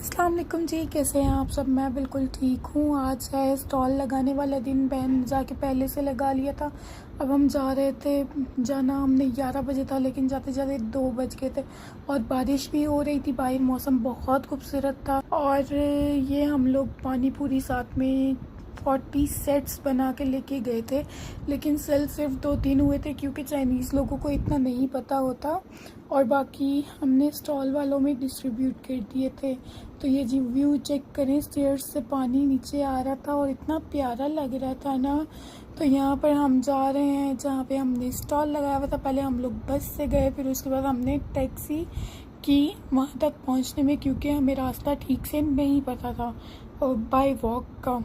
अस्सलाम वालेकुम जी, कैसे हैं आप सब। मैं बिल्कुल ठीक हूँ। आज है स्टॉल लगाने वाला दिन। बहन जाके पहले से लगा लिया था। अब हम जा रहे थे, जाना हमने 11 बजे था, लेकिन जाते जाते 2 बज गए थे और बारिश भी हो रही थी बाहर। मौसम बहुत खूबसूरत था और ये हम लोग पानी पूरी साथ में 40 सेट्स बना के लेके गए थे, लेकिन सेल सिर्फ 2-3 हुए थे क्योंकि चाइनीज़ लोगों को इतना नहीं पता होता और बाकी हमने स्टॉल वालों में डिस्ट्रीब्यूट कर दिए थे। तो ये जी व्यू चेक करें, स्टेयर्स से पानी नीचे आ रहा था और इतना प्यारा लग रहा था ना। तो यहाँ पर हम जा रहे हैं जहाँ पे हमने स्टॉल लगाया हुआ था। पहले हम लोग बस से गए, फिर उसके बाद हमने टैक्सी की वहाँ तक पहुँचने में, क्योंकि हमें रास्ता ठीक से नहीं पता था और बाय वॉक का।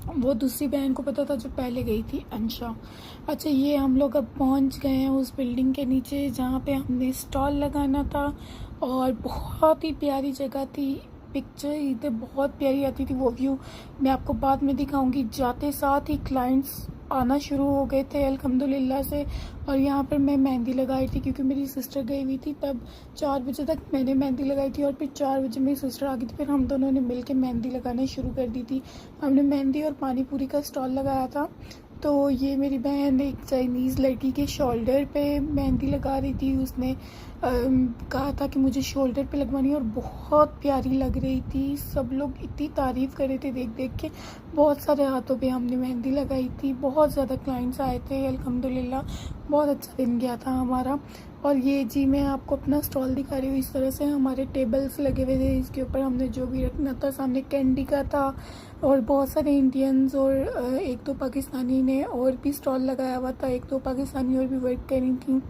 वो दूसरी बहन को पता था जो पहले गई थी, अंशा। अच्छा, ये हम लोग अब पहुंच गए हैं उस बिल्डिंग के नीचे जहाँ पे हमने स्टॉल लगाना था और बहुत ही प्यारी जगह थी। पिक्चर इधर बहुत प्यारी आती थी, वो व्यू मैं आपको बाद में दिखाऊंगी। जाते साथ ही क्लाइंट्स आना शुरू हो गए थे अल्हम्दुलिल्लाह से। और यहाँ पर मैं मेहंदी लगाई थी क्योंकि मेरी सिस्टर गई हुई थी, तब 4 बजे तक मैंने मेहंदी लगाई थी और फिर 4 बजे मेरी सिस्टर आ गई थी। फिर हम दोनों ने मिल के मेहंदी लगाना शुरू कर दी थी। हमने मेहंदी और पानी पूरी का स्टॉल लगाया था। तो ये मेरी बहन एक चाइनीज़ लड़की के शोल्डर पे मेहंदी लगा रही थी। उसने कहा था कि मुझे शोल्डर पे लगवानी है और बहुत प्यारी लग रही थी। सब लोग इतनी तारीफ़ कर रहे थे देख देख के। बहुत सारे हाथों पे हमने मेहंदी लगाई थी, बहुत ज़्यादा क्लाइंट्स आए थे अल्हम्दुलिल्लाह। बहुत अच्छा दिन गया था हमारा। और ये जी मैं आपको अपना स्टॉल दिखा रही हूँ। इस तरह से हमारे टेबल्स लगे हुए थे, इसके ऊपर हमने जो भी रखना था। सामने कैंडी का था और बहुत सारे इंडियंस और 1-2 पाकिस्तानी ने और भी स्टॉल लगाया हुआ था। 1-2 पाकिस्तानी और भी वर्क कर रही थी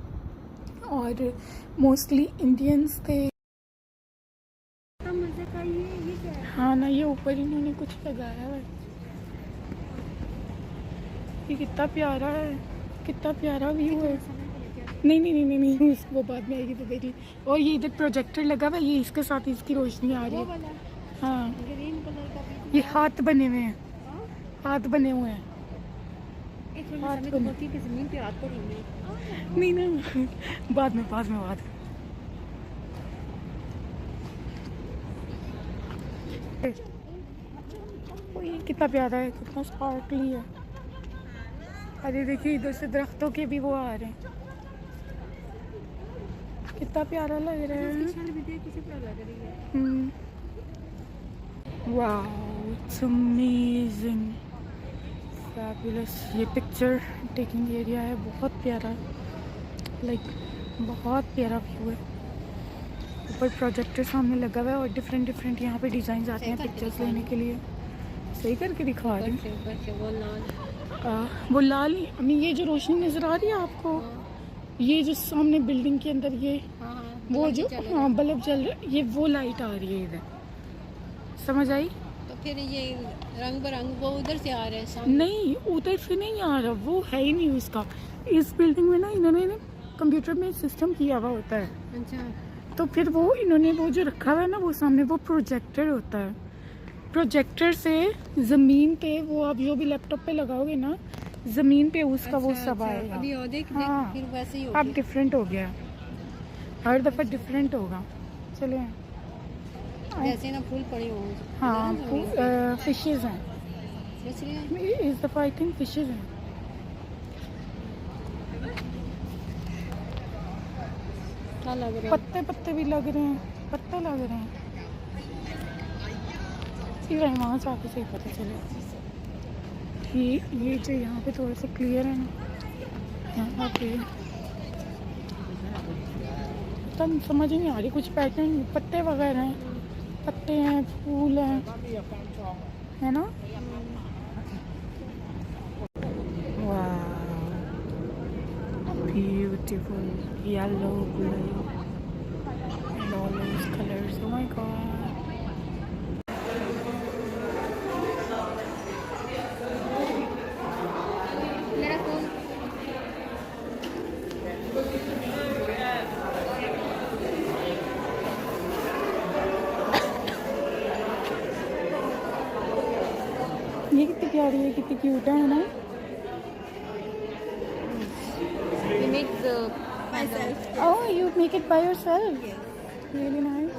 और मोस्टली इंडियंस थे। हाँ ना, ये ऊपर इन्होंने कुछ लगाया है। ये कितना प्यारा है, कितना प्यारा व्यू है। नहीं नहीं नहीं नहीं नहीं, वो बाद में आएगी तो देख ली। और ये इधर प्रोजेक्टर लगा हुआ है, ये इसके साथ इसकी रोशनी आ रही है। हाँ, ग्रीन कलर का ये हाथ बने हुए हैं, हाथ बने हुए हैं। हाथ बने की जमीन पे हाथ पड़ी हुई है। नहीं नहीं, बाद में बाद में बात। ये कितना प्यारा है, कितना स्पार्कली है। अरे देखिए, इधर से दरख्तों के भी वो आ रहे हैं, कितना प्यारा लग रहा है। Wow, it's amazing, fabulous. ये पिक्चर टेकिंग एरिया है, बहुत प्यारा, लाइक बहुत प्यारा व्यू है। ऊपर प्रोजेक्टर सामने लगा हुआ है और डिफरेंट डिफरेंट यहाँ पे डिज़ाइन आते हैं पिक्चर्स लेने के लिए। सही करके दिखा रही वो लाल ही। अम्मी, ये जो रोशनी नज़र आ रही है आपको, ये जो सामने बिल्डिंग के अंदर ये वो जो बल्ब जल रहा है, ये वो लाइट आ रही है इधर। समझ आई? तो फिर ये रंग बरंग वो उधर से आ रहे हैं। नहीं, उधर से नहीं आ रहा, वो है ही नहीं उसका। इस बिल्डिंग में ना इन्होंने कंप्यूटर में सिस्टम किया हुआ होता है। अच्छा, तो फिर वो इन्होंने वो जो रखा हुआ है ना, वो सामने वो प्रोजेक्टर होता है। प्रोजेक्टर से ज़मीन पे वो आप जो भी लैपटॉप पे लगाओगे ना, ज़मीन पे उसका वो सब आएगा। अभी और देख हाँ, फिर वैसे ही अब डिफरेंट हो गया, हर दफ़ा डिफरेंट होगा। चले, जैसे ना फूल पड़े हों। हाँ, फिशेज़ हैं इस दफ़ा, आई थिंक फिशेज़ हैं। क्या लग रहा है? पत्ते पत्ते भी लग रहे हैं, पत्ते लग रहे हैं। वहाँ से आके सही पता चले। ये जो यहाँ पे थोड़ा सा क्लियर है ना, यहाँ पे तब समझ ही नहीं आ रही, कुछ पैटर्न पत्ते वगैरह हैं, पत्ते हैं, फूल हैं, है ना। वाह, beautiful yellow blue and all those colours. Oh my God. मेरा फोन ये कितनी प्यारी है, कितनी क्यूट है ना। myself. Oh, you make it by yourself? Yes. Really nice.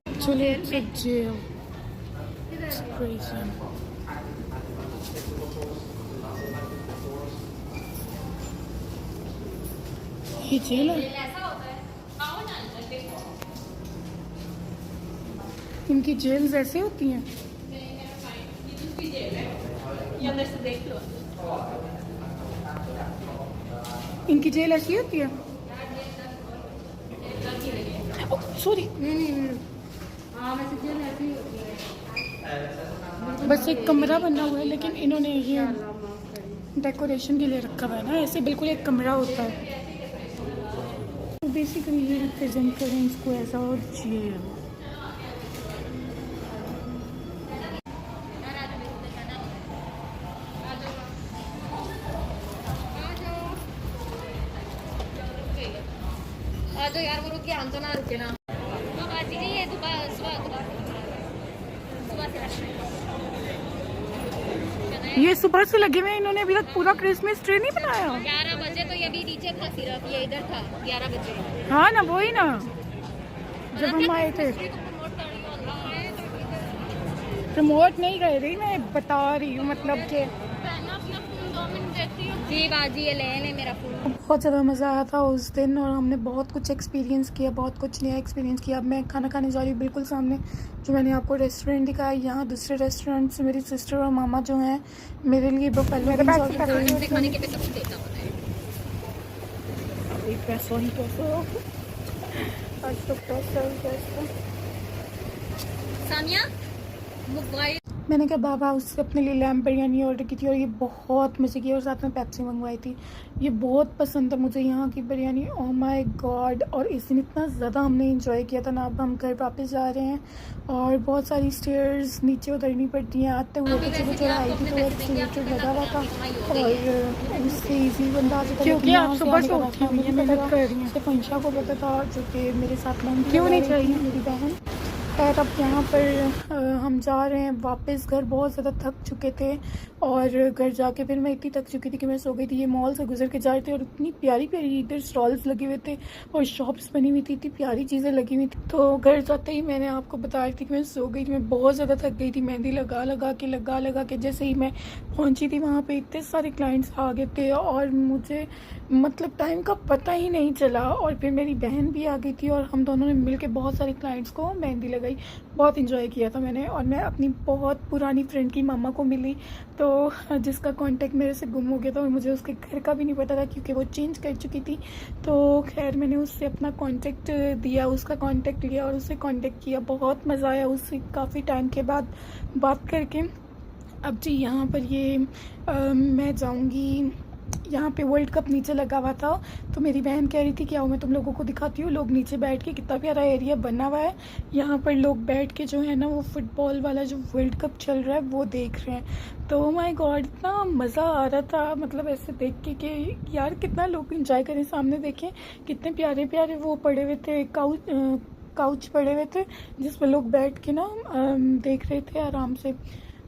Actually, it's a jail. It's crazy. ये जेल है? इनकी जेल्स ऐसे होती हैं? इनकी जेल ऐसी होती है? सॉरी, बस एक कमरा बना हुआ है, लेकिन इन्होंने ये डेकोरेशन के लिए रखा हुआ है ना, ऐसे बिल्कुल एक कमरा होता है। तो बेसिकली ये रिप्रेजेंट करें इसको ऐसा, और जेल। तो यार वो रुक के हम तो ना रुके ना। तो बाजी जी ये सुबह ये सुबह से लगे हुए हैं, इन्होंने अभी तक पूरा क्रिसमस ट्री नहीं बनाया। 11 बजे तो ये भी नीचे था, सिर्फ ये इधर था 11 बजे। हाँ ना, वही ना, जब हम आए थे। प्रमोट नहीं कर रही, मैं बता रही हूँ मतलब कि जी बाजी ये ले मेरा फोन। बहुत ज़्यादा मज़ा आया था उस दिन, और हमने बहुत कुछ एक्सपीरियंस किया, बहुत कुछ नया एक्सपीरियंस किया। अब मैं खाना खाने जा रही हूँ बिल्कुल सामने, जो मैंने आपको रेस्टोरेंट दिखाया। यहाँ दूसरे रेस्टोरेंट से मेरी सिस्टर और मामा जो हैं मेरे लिए बफेलो विंग्स ऑर्डर कर रही हैं। खाने के पे सब देता हूं पैसा ही पैसा, आज तो पैसा ही पैसा। सामिया मोबाइल मैंने कहा बाबा उससे अपने लिए लैम्प बिरयानी ऑर्डर की थी, और ये बहुत मज़े की, और साथ में पेप्सी मंगवाई थी। ये बहुत पसंद है मुझे यहाँ की बिरयानी, ओह माय गॉड। और इस दिन इतना ज़्यादा हमने इंजॉय किया था ना। अब हम घर वापस जा रहे हैं, और बहुत सारी स्टेयर्स नीचे उतरनी पड़ती हैं। आते हुए पीछे को चढ़ाई थी, तो एक्सीलेटर लगा हुआ था, और उससे ईजी बंदा आ जाता, क्योंकि आप सुबह से उठी हुई हैं, मेहनत कर रही हैं। सिर्फ अंशा को पता था, जो कि मेरे साथ में क्यों नहीं चाहिए मेरी बहन। खैर अब यहाँ पर हम जा रहे हैं वापस घर। बहुत ज़्यादा थक चुके थे, और घर जाके फिर मैं इतनी थक चुकी थी कि मैं सो गई थी। ये मॉल से गुजर के जा रहे थे, और इतनी प्यारी प्यारी इधर स्टॉल्स लगे हुए थे और शॉप्स बनी हुई थी, इतनी प्यारी चीज़ें लगी हुई थी। तो घर जाते ही मैंने आपको बता रही थी कि मैं सो गई थी। मैं बहुत ज़्यादा थक गई थी, मेहंदी लगा लगा के जैसे ही मैं पहुँची थी वहाँ पर इतने सारे क्लाइंट्स आ गए थे, और मुझे मतलब टाइम का पता ही नहीं चला। और फिर मेरी बहन भी आ गई थी, और हम दोनों ने मिलके बहुत सारे क्लाइंट्स को मेहंदी लगाई। बहुत इंजॉय किया था मैंने। और मैं अपनी बहुत पुरानी फ्रेंड की मामा को मिली, तो जिसका कांटेक्ट मेरे से गुम हो गया था, और मुझे उसके घर का भी नहीं पता था क्योंकि वो चेंज कर चुकी थी। तो खैर मैंने उससे अपना कांटेक्ट दिया, उसका कांटेक्ट लिया और उससे कांटेक्ट किया। बहुत मज़ा आया उससे काफ़ी टाइम के बाद बात करके। अब जी यहाँ पर ये मैं जाऊँगी, यहाँ पे वर्ल्ड कप नीचे लगा हुआ था, तो मेरी बहन कह रही थी कि आओ मैं तुम लोगों को दिखाती हूँ। लोग नीचे बैठ के, कितना प्यारा एरिया बना हुआ है, यहाँ पर लोग बैठ के जो है ना वो फुटबॉल वाला जो वर्ल्ड कप चल रहा है वो देख रहे हैं। तो माय गॉड इतना मज़ा आ रहा था, मतलब ऐसे देख के कि यार कितना लोग इंजॉय करें। सामने देखें कितने प्यारे प्यारे वो पड़े हुए थे, काउच पड़े हुए थे जिस पर लोग बैठ के ना देख रहे थे आराम से।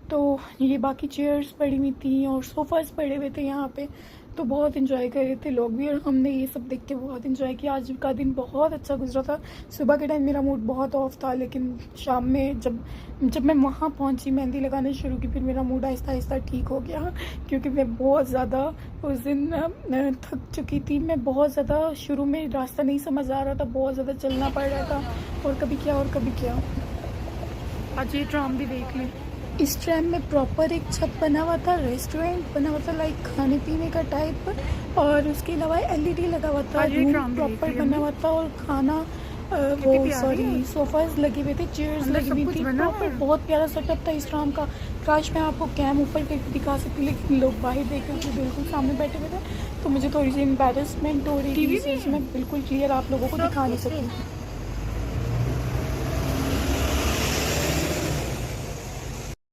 तो ये बाकी चेयर्स पड़ी हुई थी और सोफ़ास पड़े हुए थे यहाँ पे, तो बहुत इन्जॉय कर रहे थे लोग भी, और हमने ये सब देख के बहुत इन्जॉय किया। आज का दिन बहुत अच्छा गुजरा था। सुबह के टाइम मेरा मूड बहुत ऑफ था, लेकिन शाम में जब मैं वहाँ पहुँची, मेहंदी लगाने शुरू की, फिर मेरा मूड आहिस्ता आहिस्ता ठीक हो गया, क्योंकि मैं बहुत ज़्यादा उस दिन थक चुकी थी। मैं बहुत ज़्यादा शुरू में रास्ता नहीं समझ आ रहा था, बहुत ज़्यादा चलना पड़ रहा था, और कभी क्या और कभी क्या। आज ये ट्राम भी देख लें। इस ट्रैम में प्रॉपर एक छत बना हुआ था, रेस्टोरेंट बना हुआ था, लाइक खाने पीने का टाइप, और उसके अलावा एलईडी लगा हुआ था, रूम प्रॉपर बना हुआ था, और खाना वो सॉरी सोफास लगे हुए थे, चेयर्स लगी हुई थी, प्रॉपर बहुत प्यारा सेटअप था इस ट्राम का। काश मैं आपको कैम ऊपर करके दिखा सकती, लेकिन लोग बाहर देख रहे थे, बिल्कुल सामने बैठे हुए थे, तो मुझे थोड़ी सी एम्बेरसमेंट हो रही थी, इसलिए मैं बिल्कुल क्लियर आप लोगों को दिखा नहीं सकती।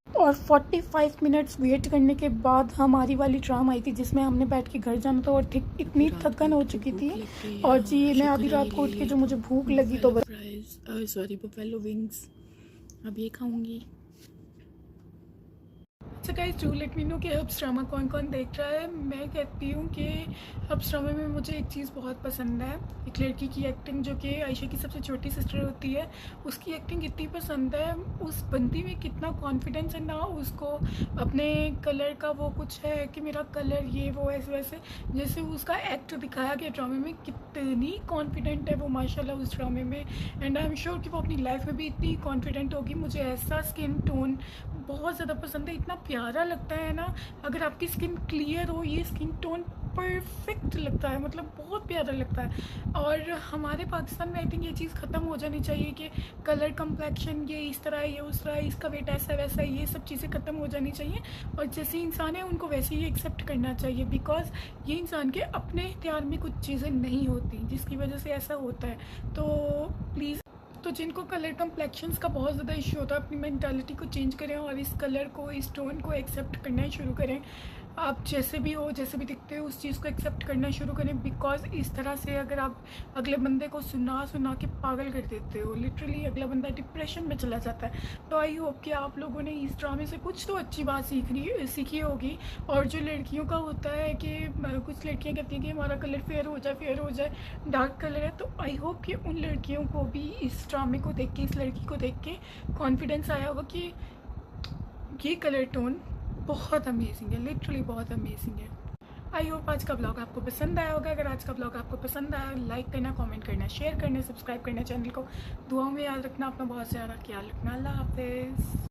और 45 मिनट्स वेट करने के बाद हमारी वाली ट्राम आई थी, जिसमें हमने बैठ के घर जाना था, और ठीक इतनी थकन हो चुकी थी। और जी मैं आधी रात को उठ के जो मुझे भूख लगी, तो बफेलो विंग्स अब ये खाऊंगी। So guys do let me know कि हब्स ड्रामा कौन कौन देख रहा है। मैं कहती हूँ कि हब्स ड्रामा में मुझे एक चीज़ बहुत पसंद है, एक लड़की की एक्टिंग जो कि आयशा की सबसे छोटी सिस्टर होती है, उसकी एक्टिंग इतनी पसंद है। उस बंदी में कितना कॉन्फिडेंस है ना, उसको अपने कलर का वो कुछ है कि मेरा कलर ये वो ऐसे वैसे, जैसे उसका एक्ट दिखाया गया ड्रामे में, कितनी कॉन्फिडेंट है वो माशाल्लाह उस ड्रामे में। एंड आई एम श्योर कि वो अपनी लाइफ में भी इतनी कॉन्फिडेंट होगी। मुझे ऐसा स्किन टोन बहुत ज़्यादा पसंद है, इतना प्यारा लगता है ना। अगर आपकी स्किन क्लियर हो, ये स्किन टोन परफेक्ट लगता है, मतलब बहुत प्यारा लगता है। और हमारे पाकिस्तान में आई थिंक ये चीज़ ख़त्म हो जानी चाहिए कि कलर कम्प्लेक्शन ये इस तरह है, ये उस तरह है, इसका वेट ऐसा वैसा है, ये सब चीज़ें ख़त्म हो जानी चाहिए। और जैसे इंसान है उनको वैसे ही एक्सेप्ट करना चाहिए, बिकॉज ये इंसान के अपने इख्तियार में कुछ चीज़ें नहीं होती जिसकी वजह से ऐसा होता है। तो प्लीज़, तो जिनको कलर कम्प्लेक्शंस का बहुत ज़्यादा इशू होता है, अपनी मेंटालिटी को चेंज करें और इस कलर को, इस टोन को एक्सेप्ट करना शुरू करें। आप जैसे भी हो, जैसे भी दिखते हो, उस चीज़ को एक्सेप्ट करना शुरू करें। बिकॉज इस तरह से अगर आप अगले बंदे को सुना सुना के पागल कर देते हो, लिटरली अगला बंदा डिप्रेशन में चला जाता है। तो आई होप कि आप लोगों ने इस ड्रामे से कुछ तो अच्छी बात सीखी होगी। और जो लड़कियों का होता है कि कुछ लड़कियां कहती हैं कि हमारा कलर फेयर हो जाए, डार्क कलर है, तो आई होप कि उन लड़कियों को भी इस ड्रामे को देख के, इस लड़की को देख के कॉन्फिडेंस आया होगा कि ये कलर टोन बहुत अमेजिंग है, लिटरली बहुत अमेजिंग है। आई होप आज का ब्लॉग आपको पसंद आया होगा। अगर आज का ब्लॉग आपको पसंद आया, लाइक करना, कमेंट करना, शेयर करना, सब्सक्राइब करना चैनल को। दुआओं में याद रखना, अपना बहुत ज़्यादा ख्याल रखना। अल्लाह हाफिज़।